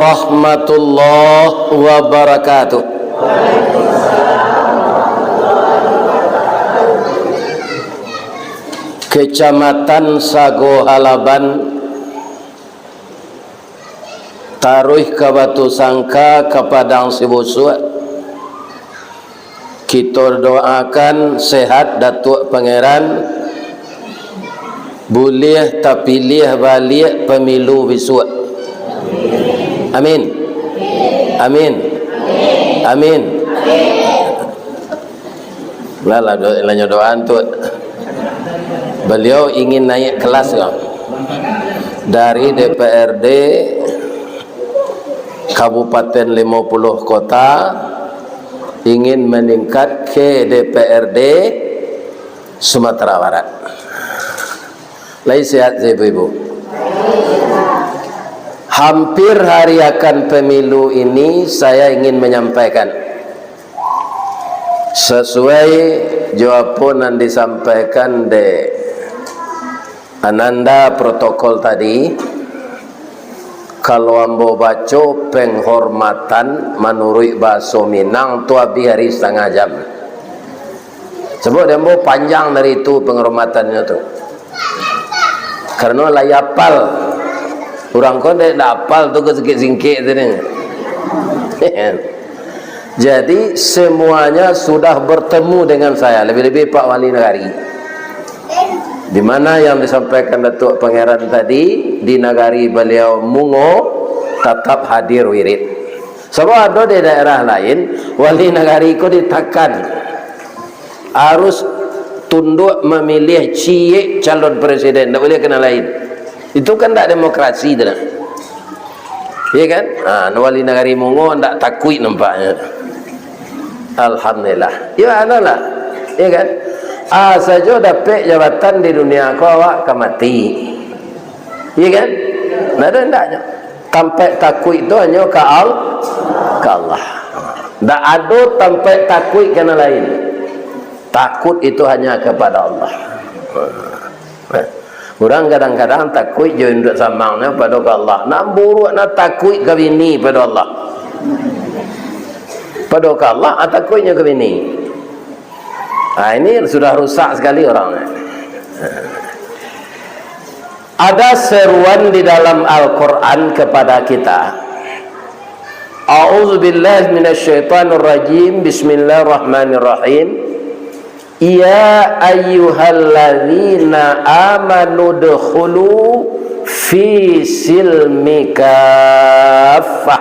warahmatullahi wabarakatuh. Kecamatan Sago Halaban, Taruh ke Batu Sangka ke Padang Sibusua. Kita doakan sehat Datuk Pangeran, boleh tapi pilih balik pemilu besok. Amin. Amin. Amin. Lala doa tu. Beliau ingin naik kelas kan? Dari DPRD Kabupaten 50 kota ingin meningkat ke DPRD Sumatera Barat. Lai sehat ibu-ibu. Hampir hari akan pemilu ini saya ingin menyampaikan sesuai jawaban yang disampaikan de Ananda protokol tadi. Kalau ambo baca penghormatan menurut bahasa Minang tu habis hari setengah jam. Sebab dia ambo panjang dari itu penghormatannya tu. Karena layapal orang kau dah apal tu ke sikit-sikit tu ni. Jadi semuanya sudah bertemu dengan saya, lebih-lebih Pak Wali Nagari. Di mana yang disampaikan Datuk Pangeran tadi, di Nagari beliau Mungo tetap hadir wirid. Sebab ada di daerah lain Wali Nagari itu ditekan harus tunduk memilih cie calon presiden, tak boleh kena lain. Itu kan tak demokrasi tu. Ya kan? Wali Nagari Mungo tak takut nampaknya. Alhamdulillah. Ya adalah. Ya kan? Saja dapat jabatan di dunia kau awak akan mati. Ya kan? Nada ndaknya. Sampai takut itu hanya ke Allah. Tak ada sampai takut kena lain. Takut itu hanya kepada Allah. Orang kadang-kadang takut je untuk samangnya pada Allah. Nak buruk nak takut ke bini pada Allah. Pada Allah takutnya ke bini. Ini sudah rusak sekali orangnya. Ada seruan di dalam Al-Quran kepada kita. A'udzubillahi minasyaitonirrajim. Bismillahirrahmanirrahim. Ya ayyuhalladzina amanu dkhulu fi silmi kaffah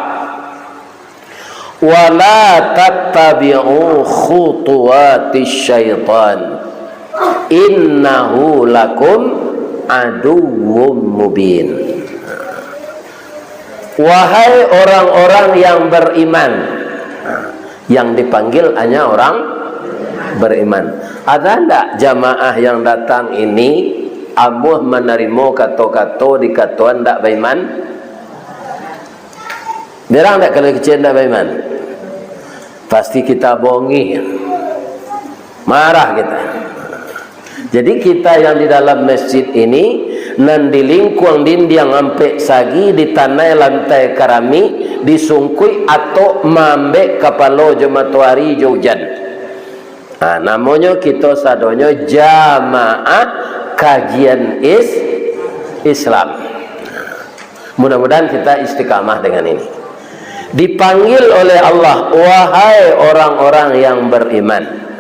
wa la tattabi'u khutuwatis syaitan innahu lakum aduwwum mubin. Wahai orang-orang yang beriman, yang dipanggil hanya orang beriman. Ada tak jamaah yang datang ini amuh menerima kata-kata di katuan tak beriman? Berang tak kalau kecil tak beriman? Pasti kita bohongi, marah kita. Jadi kita yang di dalam masjid ini nan di lingkuang dindiang ampe sagi di tanah lantai karami disungkui atau mambek kapalo jematuari jaujan. Namanya kita sadonya jamaah kajian Islam. Mudah-mudahan kita istiqamah dengan ini. Dipanggil oleh Allah, wahai orang-orang yang beriman.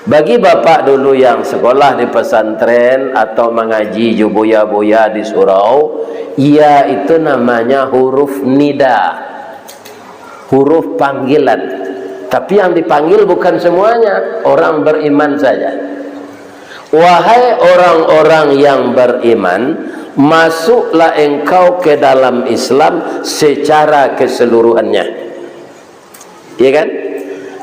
Bagi bapak dulu yang sekolah di pesantren atau mengaji jubuya-buya di surau, ia itu namanya huruf nida, huruf panggilan. Tapi yang dipanggil bukan semuanya, orang beriman saja. Wahai orang-orang yang beriman, masuklah engkau ke dalam Islam secara keseluruhannya. Ya kan?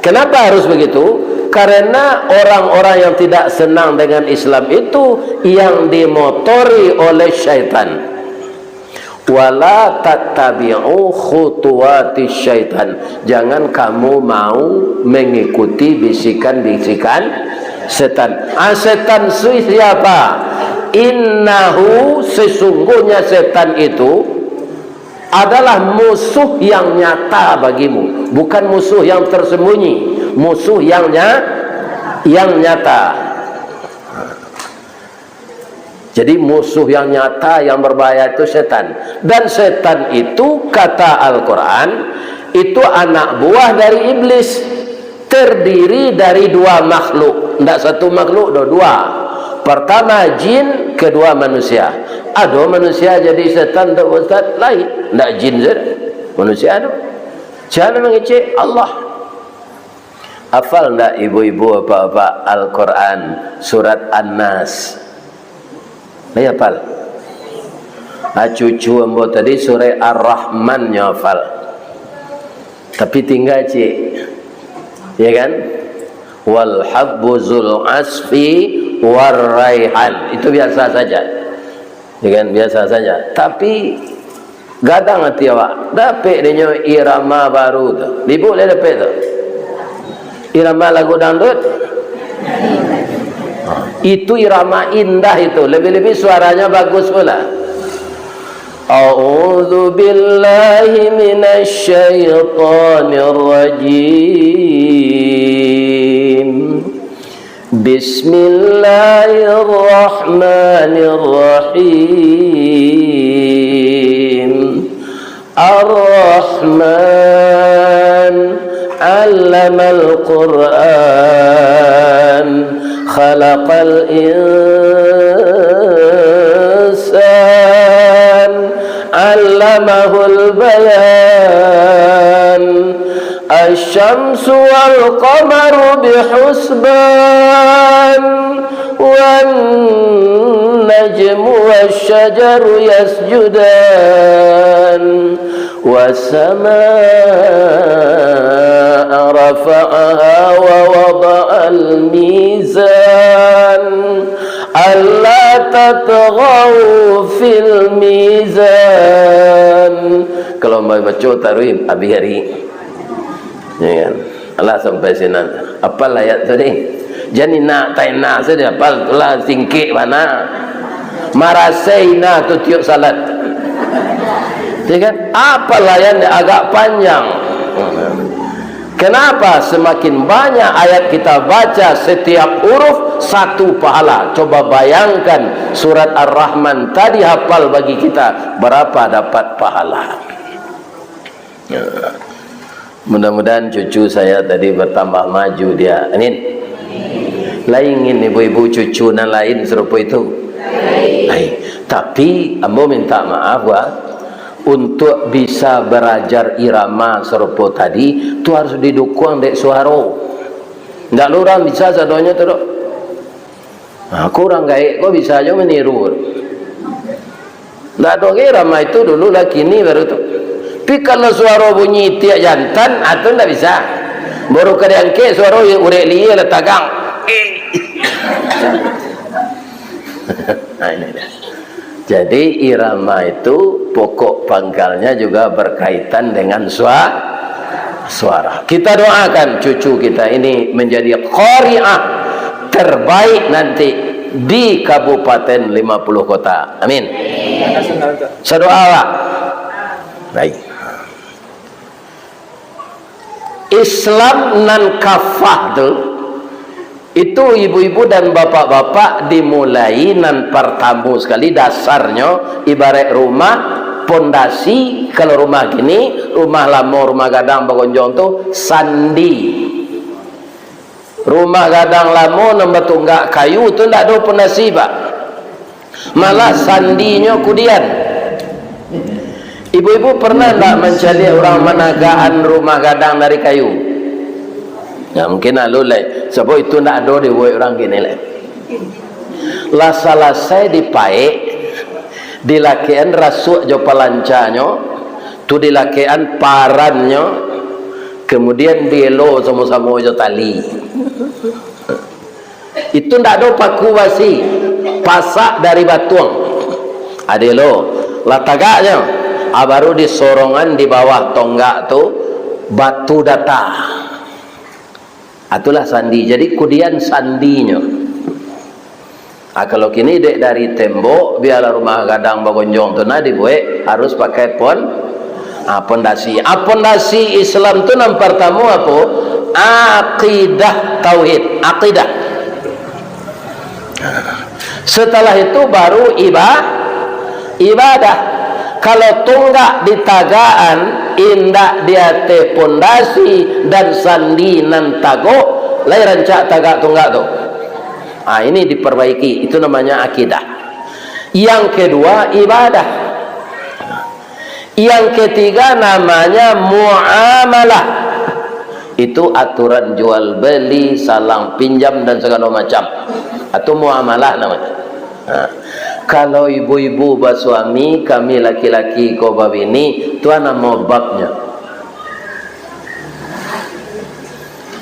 Kenapa harus begitu? Karena orang-orang yang tidak senang dengan Islam itu yang dimotori oleh syaitan. Wala tattabi'u khutuwatis syaitan. Jangan kamu mau mengikuti bisikan-bisikan setan. Setan siapa? Innahu, sesungguhnya setan itu adalah musuh yang nyata bagimu, bukan musuh yang tersembunyi, musuh yang nyata. Jadi musuh yang nyata yang berbahaya itu setan. Dan setan itu kata Al-Quran itu anak buah dari iblis, terdiri dari dua makhluk. Tidak satu makhluk, dua. Pertama jin, kedua manusia. Aduh, manusia jadi setan tu Ustaz? Lain. Tidak jin saja, manusia tu. Jangan mengecek Allah. Hafal tidak ibu-ibu apa-apa Al-Quran surat An-Nas? Saya hafal. Cucu ambo tadi surah Ar-Rahman nya hafal. Tapi tinggal cik, ya kan? Wal habbu zul asfi war raihan. Itu biasa saja. Ya kan, biasa saja. Tapi gadang hati awak. Dapat dia irama baru tu. Ibu boleh dapat tu. Irama lagu dangdut. Itu irama indah itu, lebih-lebih suaranya bagus pula. A'udzu billahi minasy syaithanir rajim. Bismillahirrahmanirrahim. Ar-Rahman 'allamal Qur'an. Khalaqal insan 'allamahul bayan. Asy-syamsu wal qamaru bihusban. Wan najmu wasy-syajaru yasjudan. Was-samaa'a rafa'aha wa wada'al mizan. Alla tatghaw fil mizan. Kalau mau baca tarwim habis hari. Ya kan? Allah sampai sini. Apa ayat tu ni? Jadi nak tak nak saja apal tulah singkit mana. Marasaina tu tiup salat. Ya kan? Apa layan agak panjang. Kenapa? Semakin banyak ayat kita baca, setiap huruf satu pahala. Coba bayangkan surat Ar-Rahman tadi hafal bagi kita, berapa dapat pahala. Mudah-mudahan cucu saya tadi bertambah maju dia. Amin. Lain ibu-ibu cucu dan lain serupa itu. Lain. Tapi ambo minta maaf untuk bisa belajar irama serupa tadi tu harus didukung dek suara. Ndak lurang bisa sadonya tu. Aku orang gaib kok bisa aja meniru. Ndak dong irama itu dulu lah, kini baru tu. Tapi kalau suara bunyi tiak jantan atau ndak bisa. Baru kadang-kadang suara urek liya lah tagang. Nah, ini dah. Jadi irama itu pokok pangkalnya juga berkaitan dengan suara. Kita doakan cucu kita ini menjadi qari'ah terbaik nanti di Kabupaten 50 kota. Amin. Sedoa lah. Baik. Islam nan kafah itu ibu-ibu dan bapak-bapak dimulai nan pertama sekali dasarnya ibarat rumah pondasi. Kalau rumah gini, rumah lama, rumah gadang bagonjong tu sandi. Rumah gadang lama nombor tunggak kayu tu ndak ada pondasi pak, malah sandinya kudian. Ibu-ibu pernah ndak mencari orang menagaan rumah gadang dari kayu? Ya mungkin lalu lah, sebab itu nak ada dibuat orang gini lah. Lah selesai dipaek, dilakian rasuk jo palancanya, tu dilakian parannya, kemudian dielo sama-sama jo tali. Itu ndak ada paku basi, pasak dari batuang. Adelo, lah tagaknya, baru disorongan di bawah tonggak tu batu data. Itulah sandi. Jadi kudian sandinya. Kalau kini dek dari tembok biarlah rumah gadang bagonjong tu nak dibuat harus pakai Pondasi Islam tu yang pertama apa? Aqidah tauhid, aqidah. Setelah itu baru ibadah. Kalau tunggak di tagaan, indak dia te pondasi dan sandi nan tago, lai rancak tagak tunggak tu. Ini diperbaiki, itu namanya akidah. Yang kedua ibadah. Yang ketiga namanya muamalah. Itu aturan jual beli, salang pinjam dan segala macam. Atau muamalah namanya. Kalau ibu-ibu bersuami, kami laki-laki kau babini, itu nama babnya.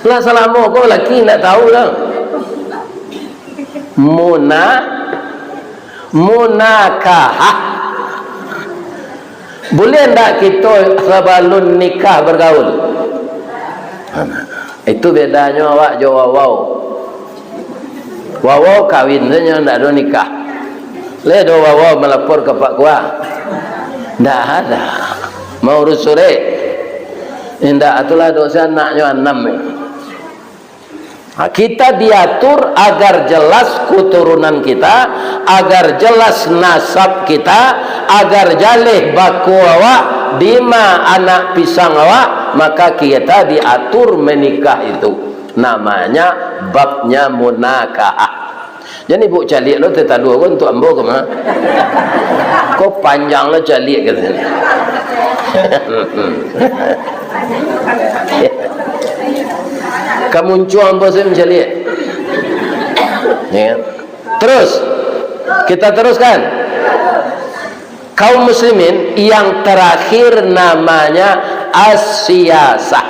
Lah selama kau laki tak tahu lah. Munakahah. Boleh tak kita sebelum nikah bergaul? Itu bedanya awak jawab wow. Wow kawin saja tak ada nikah. Le do wow melapor ke Pak Kuah. Tak ada. Mau urus sore. Indah itulah dosa anaknya 6. Kita diatur agar jelas keturunan kita, agar jelas nasab kita, agar jalih baku awak, bima anak pisang awak, maka kita diatur menikah itu. Namanya babnya munakahah. Jadi bu calik lo tetadu aku untuk ambo ke mana? Kok panjang lo calik ke sini? Kemunculan bos ini mencalik. Ya. Terus kita teruskan. Kaum muslimin yang terakhir namanya as-siyasah.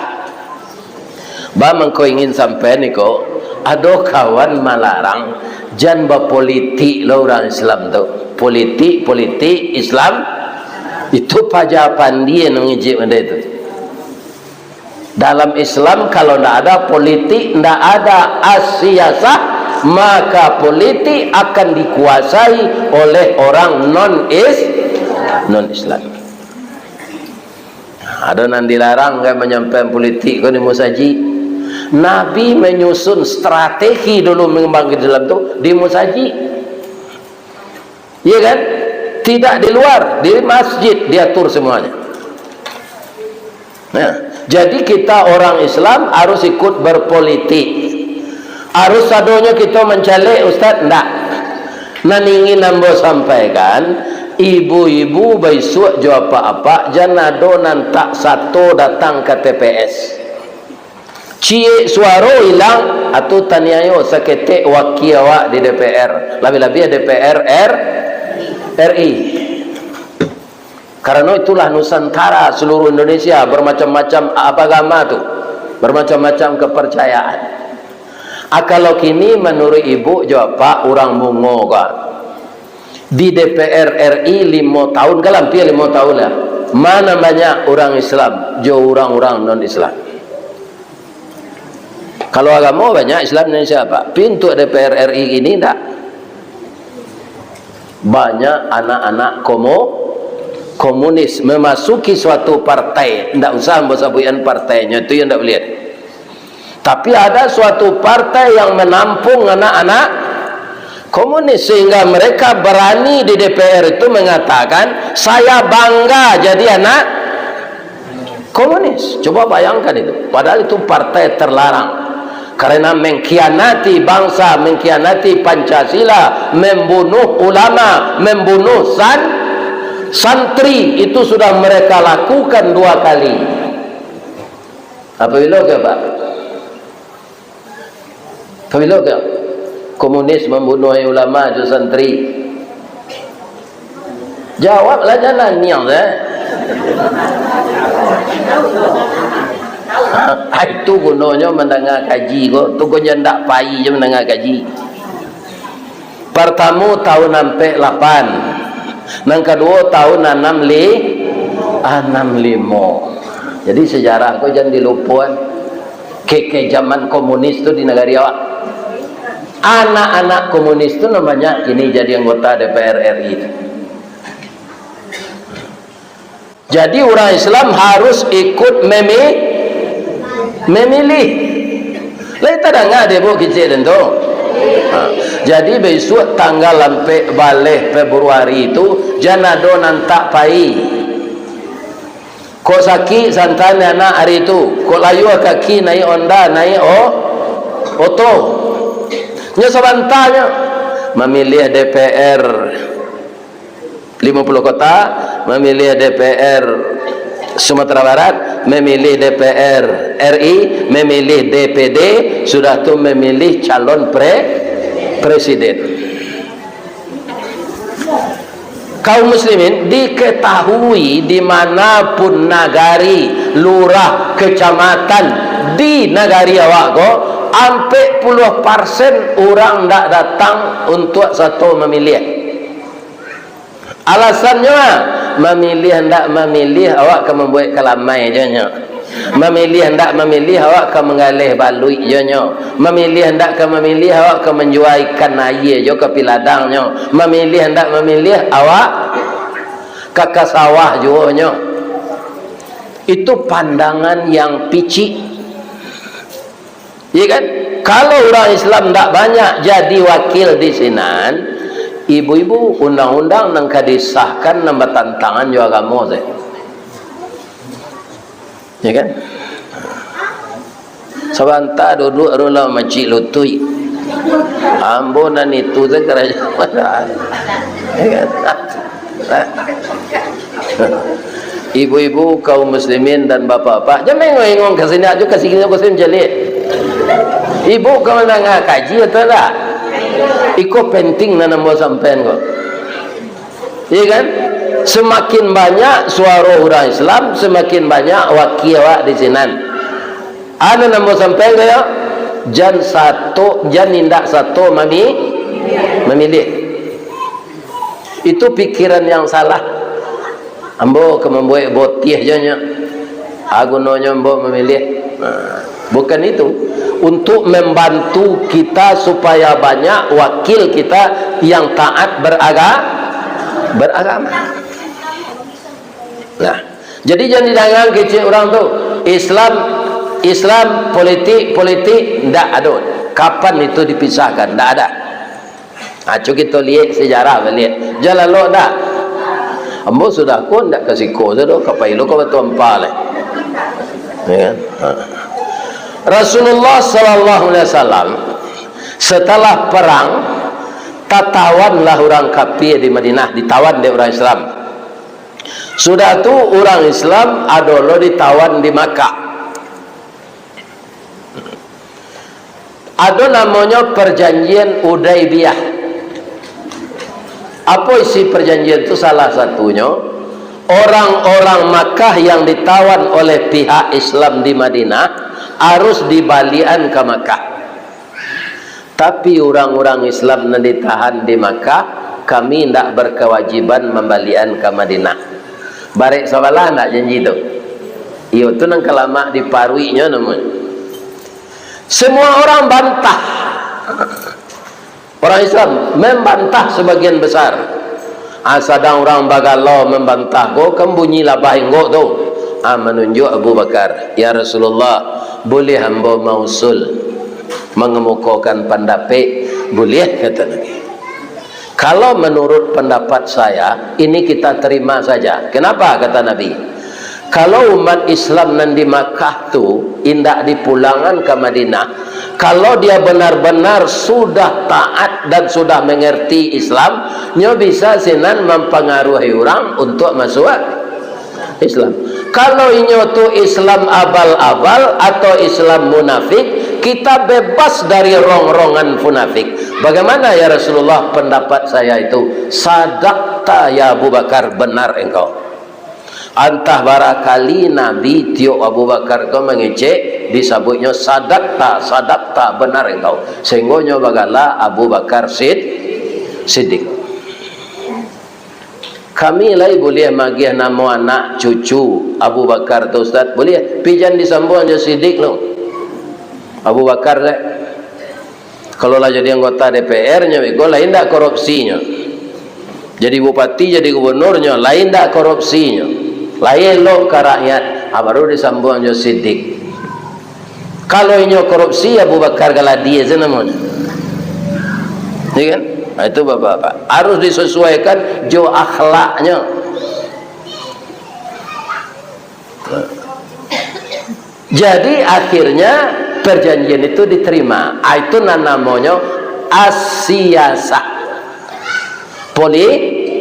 Bang kau ingin sampai ni kau, ada kawan malarang jangan berpolitik lo orang Islam tu. Politik Islam itu pajapan dia mengijik benda itu. Dalam Islam kalau tidak ada politik, tidak ada as-siyasah, maka politik akan dikuasai oleh orang non-Islam. Ada yang dilarang kan menyampaikan politik kau ni musaji. Nabi menyusun strategi dulu mengembangkan Islam tu di musaji. Iya kan? Tidak di luar, di masjid diatur semuanya. Nah, jadi kita orang Islam harus ikut berpolitik. Harus sadonya kita mencalik Ustaz? Tidak. Nan ingin nambo sampaikan, ibu-ibu besok jawab apa-apa, jangan ada nan tak satu datang ke TPS. Cie suara hilang atau taniayo seketik wakil awak di DPR. Lebih-lebih DPR RI. Karena itulah Nusantara seluruh Indonesia bermacam-macam agama tu, bermacam-macam kepercayaan. Kalau kini menurut ibu jawab Pak orang mungo kan di DPR RI 5 tahun ke hampir 5 tahun lah. Mana banyak orang Islam, jauh orang-orang non-Islam. Kalau agama banyak Islam Indonesia Pak. Pintu DPR RI ini tak banyak anak-anak komunis memasuki suatu partai. Tidak usah membasabuian partainya, itu yang tidak boleh. Tapi ada suatu partai yang menampung anak-anak komunis sehingga mereka berani di DPR itu mengatakan saya bangga jadi anak komunis. Coba bayangkan itu. Padahal itu partai terlarang karena mengkhianati bangsa, mengkhianati Pancasila, membunuh ulama, membunuh santri. Itu sudah mereka lakukan 2 kali. Apabila ke Pak? Apabila ke komunis membunuh ulama dan santri? Jawablah jangan niang itu gunanya mendengar kaji kok. Tu kau jangan pai je mendengar kaji. Pertama tahun sampai 8. Yang kedua tahun 65. Jadi sejarah kau jangan dilupakan. Ke zaman komunis tu di negara awak. Anak-anak komunis tu namanya kini jadi anggota DPR RI. Jadi orang Islam harus ikut memilih. Lain tak dengar dia buat kecil tentu. Jadi besok tanggal lampe balik Februari itu janado nantak pai. Kok sakit santan anak hari itu. Kok layu kaki naik onda naik oto. Nya sebantanya memilih DPR 50 kota, memilih DPR Sumatera Barat, memilih DPR RI, memilih DPD, sudah tu memilih calon presiden. Kaum muslimin diketahui dimanapun nagari, lurah, kecamatan di nagari awak ko, ampe puluh % orang tak datang untuk satu memilih. Alasannya memilih hendak memilih awak akan membuat kalamai je nya. Memilih hendak memilih awak akan mengalih balui je nya. Memilih hendak akan memilih awak akan menjual ikan air je ke piladangnya. Memilih hendak memilih awak ke sawah juga nya. Itu pandangan yang picik. Ya kan? Kalau orang Islam tak banyak jadi wakil di sinan, ibu-ibu undang-undang nang kadisahkan nambah tantangan juga agama saya. Ya kan? Sabanta duduk rula macik lutui. Ambonan itu saya kerajaan. Ya kan? Ibu-ibu kaum muslimin dan bapak-bapak jangan ngomong ke sini aja kasih kita muslim jeli. Ibu kalau nak kaji atau tak? Iko penting na nambah sampean kok. Iya kan? Semakin banyak suara orang Islam, semakin banyak wakil awak di sinan. Ana nambah sampean kaya jan nindak satu memilih. Itu pikiran yang salah. Ambo ke membuat botih je nya. Agunonya ambo memilih. Bukan itu, untuk membantu kita supaya banyak wakil kita yang taat beragama. Nah, jadi jangan didangang kecil orang tu Islam politik ndak ada. Kapan itu dipisahkan? Ndak ada. Acu kita lihat sejarah balik. Jalan lo dak. Ambo sudah ko ndak kasih ko tu kapai lo ko betul le. Ya kan? Rasulullah sallallahu alaihi wasallam setelah perang tatawan orang kafir di Madinah, ditawan oleh orang Islam. Sudah tu orang Islam adolo ditawan di Makkah. Ada namanya perjanjian Hudaybiyah. Apa isi perjanjian itu? Salah satunya orang-orang Makkah yang ditawan oleh pihak Islam di Madinah harus dibalian ke Makkah. Tapi orang-orang Islam yang ditahan di Makkah, kami tidak berkewajiban membalian ke Madinah. Barek sabalah nak janji itu. Iyo tu nang kelama diparuinya namanya. Semua orang bantah. Orang Islam membantah sebagian besar. Asadang orang Bagalo membantah go kembunyi labah enggo tu. Menunjuk Abu Bakar, ya Rasulullah, boleh hamba mausul mengemukakan pendapat? Boleh, kata Nabi. Kalau menurut pendapat saya, ini kita terima saja. Kenapa, kata Nabi? Kalau umat Islam nan di Makkah tu indak dipulangan ke Madinah, kalau dia benar-benar sudah taat dan sudah mengerti Islam, nya bisa sinan mempengaruhi orang untuk masuk Islam. Kalau inyo tu Islam abal-abal atau Islam munafik, kita bebas dari rong-rongan munafik. Bagaimana ya Rasulullah? Pendapat saya itu sadaqta ya Abu Bakar, benar engkau. Antah barakali Nabi tiup Abu Bakar kau mengecek, disebutnya sadaqta, benar engkau. Sehingga bagala Abu Bakar Siddiq. Kami lagi boleh magih nama anak cucu Abu Bakar tu Ustaz, boleh pijan disambung je Siddiq lo. Abu Bakar le, kalau lah jadi anggota DPR-nya, bego lain tak korupsinya. Jadi bupati, jadi gubernurnya, lain tak korupsinya. lain lo ke rakyat, baru disambung jo Siddiq. Kalau inyo korupsi Abu Bakar Galadi aja namanya, ya kan? Itu bapak-bapak harus disesuaikan jo akhlaknya. Jadi akhirnya perjanjian itu diterima. Itu namanya asiyasah, politik.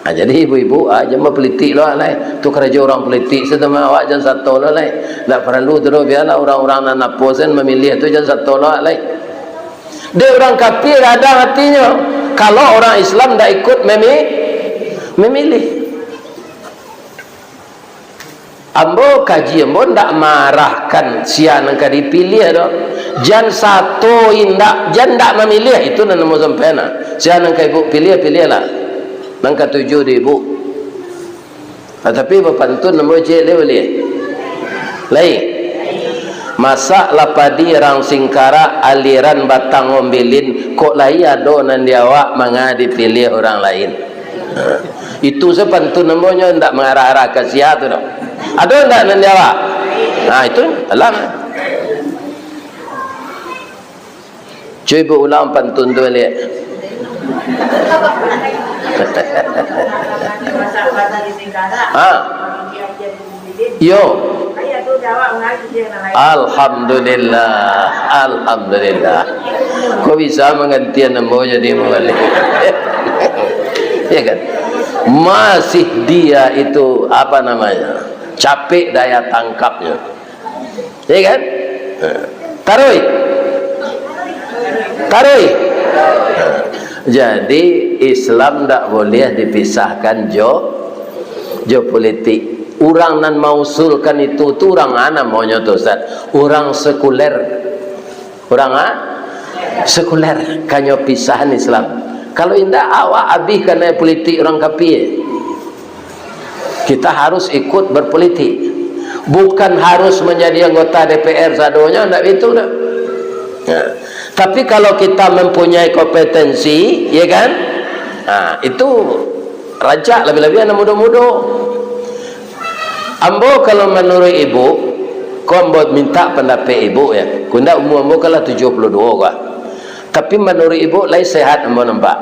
Nah, jadi ibu-ibu aja mah politik lah, tu kerja orang politik setema awak jangan satu lah, tak perlu terus biarlah orang-orang nak posen memilih tu jangan satu lah. Dia orang kafir ada hatinya. Kalau orang Islam tak ikut memilih. Ambo kaji ambo ndak marahkan sian nang dipilih do. Jan satu indak, jan ndak memilih itu nan mo sampena. Sian nang ibu pilih-pilihlah. Nang ketujuh di ibu. Tetapi bapantun namo je le boleh. Lain. Masak lapadi rang singkara aliran batang ngombilin kok lai ado nan diawak manga dipilih orang lain. Itu sepantun namanya ndak mengarah-arah ke sia tu dah. Ada ndak nan diawak? Nah itu alam. Cuba ulang pantun tu lihat. Yo. Alhamdulillah, alhamdulillah. Kau bisa menggantian nombor jadi balik. Ya kan? Masih dia itu apa namanya? Capek daya tangkapnya. Ya kan? Taroi. Jadi Islam tak boleh dipisahkan jo politik. Orang nan mausulkan itu orang mana maunya tu Ustaz? Orang sekuler. Orang sekuler kanyo pisahan Islam. Kalau indah awak habis kena politik orang kafir. Kita harus ikut berpolitik. Bukan harus menjadi anggota DPR sadonya, ndak itu dah. Ya. Tapi kalau kita mempunyai kompetensi, ya kan? Nah, itu raja lebih-lebih anak muda-muda. Ambo kalau menurut ibu, kau ambo minta pendapat ibu ya. Kunda umur ambo kalau 72 kah. Tapi menurut ibu lain sehat ambo nampak.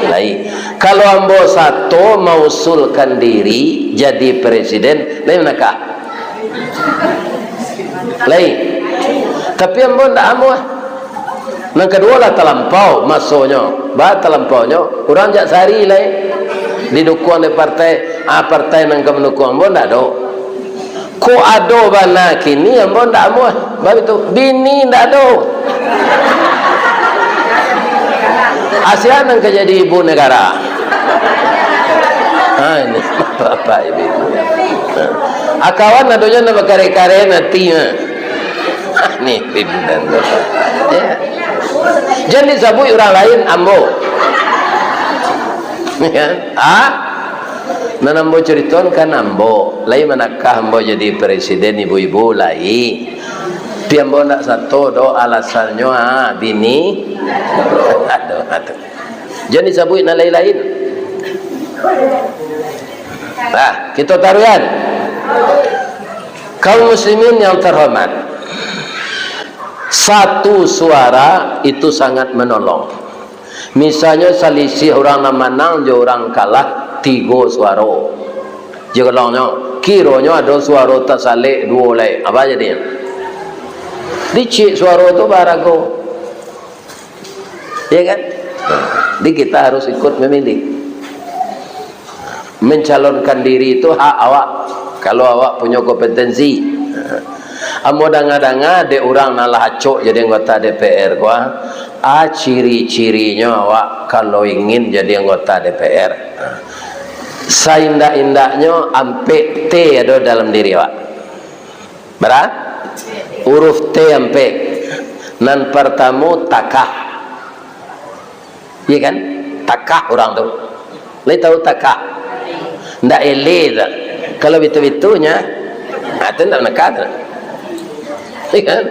Lain. Kalau ambo satu mausulkan diri jadi presiden, lain manakah? Lain. Tapi ambo ndak ambo. Yang kedua lah terlampau masuknya. Bah terlampaunya orang jak sehari lain didukung oleh partai partai yang mendukung ambo ndak do. Ko ado bana kini ambo ndak ambo. Bah itu bini ndak do. ASEAN yang jadi ibu negara. Ini bapak ibu. Akawan adonya nama kare-kare nanti. Nih pimpinan bapak. Ya. Jangan disabui orang lain ambo. Ya. Nan ambo ceriton kan ambo. Lain manakah ambo jadi presiden ibu-ibu lain. Tapi ambo nak satu do alasannya bini. Aduh. Jangan disabui nan lain-lain. Nah, kita taruhan. Kaum muslimin yang terhormat. Satu suara itu sangat menolong. Misalnya selisih orang nak menang, jo orang kalah 3 suara. Jika longnya, kiranya ada suara tersalik 2 lagi. Apa jadinya? Dicik suara itu barago. Ya kan? Jadi kita harus ikut memilih. Mencalonkan diri itu hak awak. Kalau awak punya kompetensi. Amo danga-danga de orang nalah acok jadi anggota DPR gua. Ciri-cirinya awak kalau ingin jadi anggota DPR. Saindak-indaknya ampe T ada dalam diri awak. Berat? Huruf T ampe. Nan pertama takah. Iya kan? Takah orang tu. Lai tahu takah? Ndak ele dah. Kalau itu-itunya, itu ndak nakal. Kan?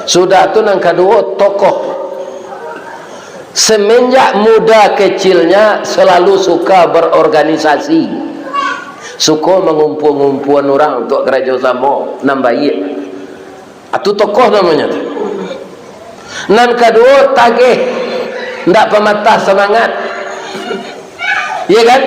Sudah tu yang kedua tokoh. Semenjak muda kecilnya selalu suka berorganisasi. suka mengumpul-ngumpul orang untuk kerja sama nan baik. Itu tokoh namanya tu. Nan kedua tagih, ndak pematah semangat. Ya kan?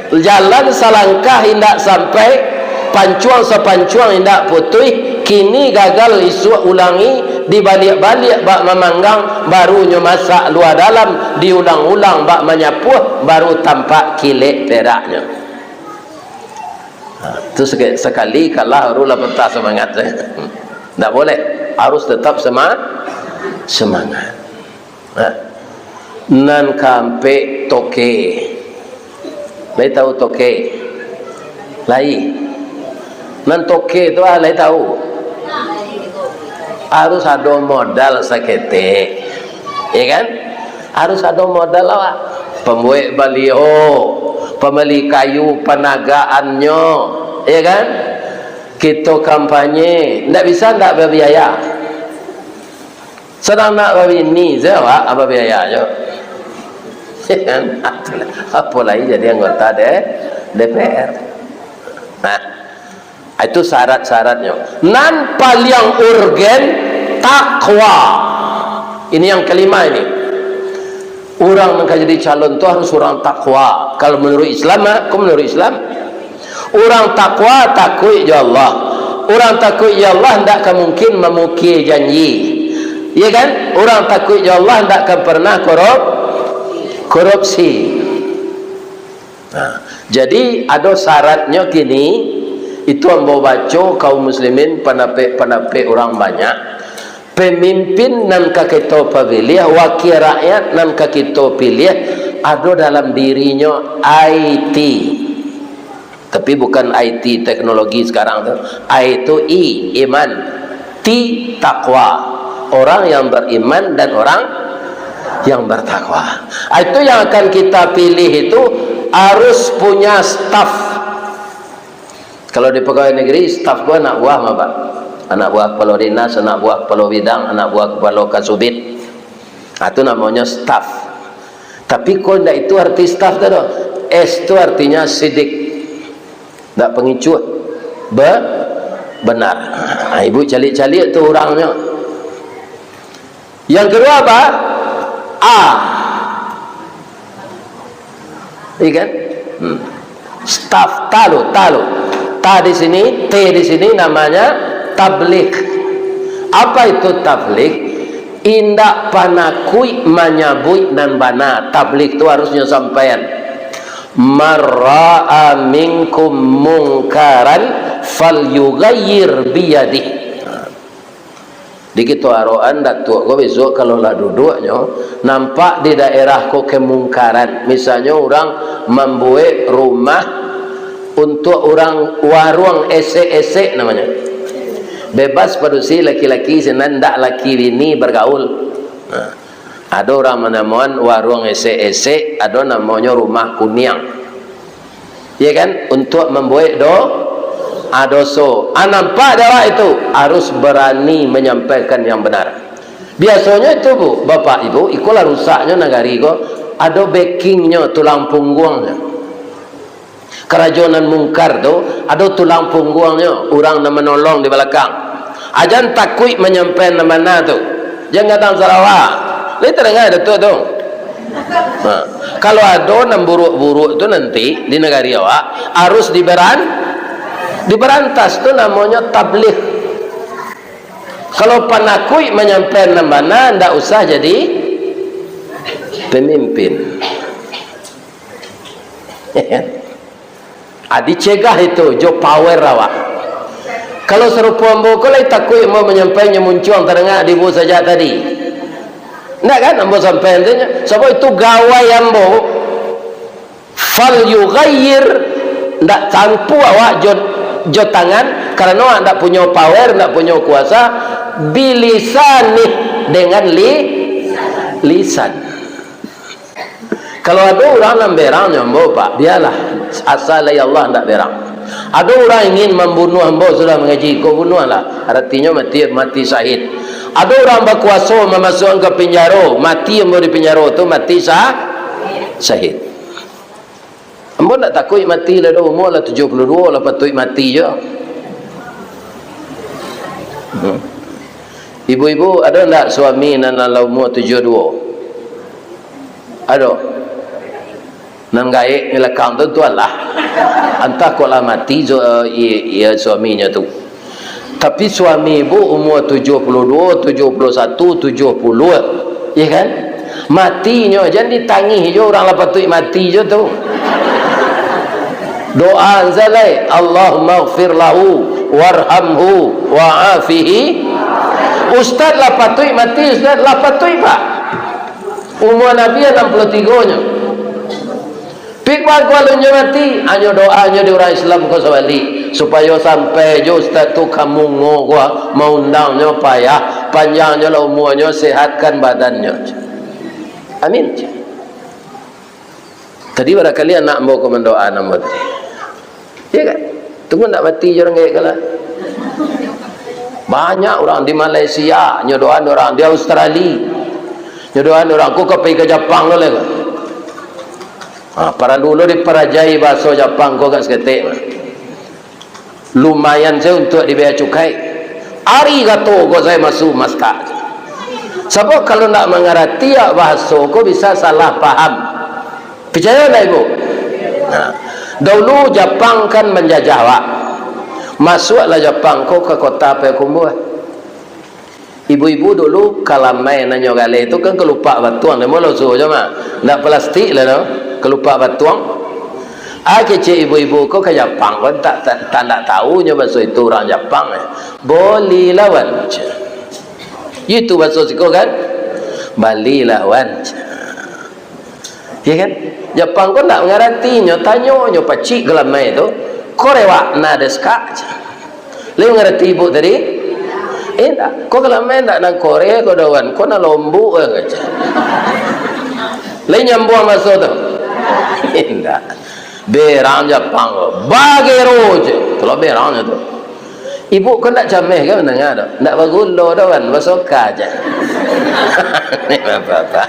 Jalan selangkah hendak sampai, pancuang sepancuang hendak putih, kini gagal isu ulangi, dibalik-balik bak memanggang, barunya masak luar dalam, diulang-ulang bak menyapuh, baru tampak kilik peraknya. Itu sekali kalah barulah petah semangat. Tak boleh, harus tetap semangat. Nan kampe toke, lai tahu toke, lai. Nan toke tu lai tahu. Harus ada modal sakete, ya kan? Harus ada modal awak. Pembuat baliho, pembeli kayu penagaannya, ya kan? Kita kampanye, ndak bisa ndak berbiaya. Sedang nak berbini, jawab apa biayanya? Apa lagi jadi anggota DPR? Nah, itu syarat-syaratnya. Nan paling urgen takwa. Ini yang kelima ini. Orang yang jadi calon itu harus orang takwa. Kalau menurut Islam, menurut Islam, orang takwa takut ya Allah. Orang takut ya Allah tidak akan mungkin memukul janji. Ya kan? Orang takut ya Allah tidak akan pernah korupsi. Nah, jadi ada syaratnya kini. Itu ambo baca kaum muslimin penapik orang banyak. Pemimpin nan kita pilih, wakil rakyat nan kita pilih, ada dalam dirinya IT. Tapi bukan IT teknologi sekarang tu. I itu iman, T takwa. Orang yang beriman dan orang yang bertakwa. Itu yang akan kita pilih itu harus punya staf. Kalau di pegawai negeri, staf gua anak buah apa? Anak buah kepala dinas, anak buah kepala bidang, anak buah kepala kasubit. Itu namanya staf. Tapi kalau tidak itu arti staf tu, S itu artinya sidik, tidak pengicut, benar. Nah, ibu calik-calik tu orangnya. Yang kedua apa? A. Ikan? Staf talu. Ta di sini, T di sini namanya tablik. Apa itu tablik? Indak panakui menyabui dan bana. Tablik itu harusnya sampaian. Marra'a minkum mungkaran falyughayyir biyadih. Di kita aroan datuk ko besok kalau lah duduknya nampak di daerah ko kemungkaran. Misalnya orang membuat rumah untuk orang warung esek-esek namanya. Bebas pada si laki-laki senandak laki bini bergaul. Nah, ada orang menemukan warung esek-esek, ada namanya rumah kuniang. Ya kan? Untuk membuat doso. Nampak dah itu harus berani menyampaikan yang benar. Biasanya itu bu, bapak ibu, ikulah rusaknya negari ko, ada backingnya, tulang punggungnya. Kerajonan mungkar tu ada tulang punggungnya, orang yang menolong di belakang. Ajan takut menyampaikan mana tu. Jangan datang Sarawak. Lihat dengar ada tu. Nah, kalau ada yang buruk-buruk tu nanti di negara awak harus diberantas tu namanya tabligh. Kalau panakui menyampaikan mana, ndak usah jadi pemimpin. Dicegah itu jo power awak. Kalau serupa ambo kalau takut mau menyampaikannya muncul terengah di bu saja tadi. Ndak kan ambo sampai intinya. Sebab itu gawai ambo fal yughayyir, ndak tampu awak jo tangan karena awak ndak punya power, ndak punya kuasa, bilisani dengan lisan. Kalau ada orang yang berang nyambo pak, biarlah asal Allah ndak berang. Ada orang ingin membunuh hamba sudah mengaji, kau bunuhlah. Artinya mati syahid. Ada orang berkuasa memasukkan ke penjara, mati hamba di penjara tu mati syahid. Hamba Umur nak takut mati lah dah, umur lah 72 lah patut mati je. Ibu-ibu ada tak suami nan dalam umur 72? Ada. Nan gaik ni lekang tu tuan lah. Entah kau lah mati ia suaminya tu. Tapi suami ibu umur 72, 71, 70, ya kan? Matinya jangan ditangih je orang lah patut mati je tu. Doa zalai Allahumma ighfir lahu warhamhu wa'afihi. Ustaz lah patut mati, ustaz lah patut pak. Umur Nabi 63 nya. Pik bagualnya mati, hanya doanya di orang Islam kau sebalik supaya sampai je ustaz tu kamu ngogwa mau undangnya payah, panjangnya lah umurnya, sehatkan badannya. Amin. Tadi barangkali anak mau kau mendoa nama tadi. Ya kan? Tunggu nak mati je orang kayak kalah. Banyak orang di Malaysia nyodoan orang di Australia. Nyodoan orang aku pergi ke Jepang boleh ke? Para dulu diperajai bahasa Jepang kau kat seketik. Lumayan saya untuk dibayar cukai. Arigato kau saya masuk maskar. Sebab kalau nak mengerti bahasa kau bisa salah faham. Percaya tak ibu? Dahulu Jepang kan menjajah wak. Masuklah Jepang kau ke kota Payakumbuh. Ibu-ibu dulu kalau main nanya gale itu kan kelupa batuang. Dia malu suruh je mak. Nak plastik lah no. Kelupa batuang. Kecil ibu-ibu kau ke Jepang kan tak nak tahunya bahasa itu orang Jepang. Boleh lawan. Itu bahasa siko kan. Bali lawan. Ya kan? Jepang kau nak mengertinya, tanya pacik gelamai itu, korewa na deska. Lu ngerti ibu tadi? Tak. Kau gelamai tak nak Korea kau dawan, kau nak lombu ke? Lu nyambung masuk tu? Tak. Berang Jepang, bagero je. Kalau berangnya tu. Ibu kau nak cameh ke mendengar tu? Nak bagulo dawan, basoka je. Ni apa-apa.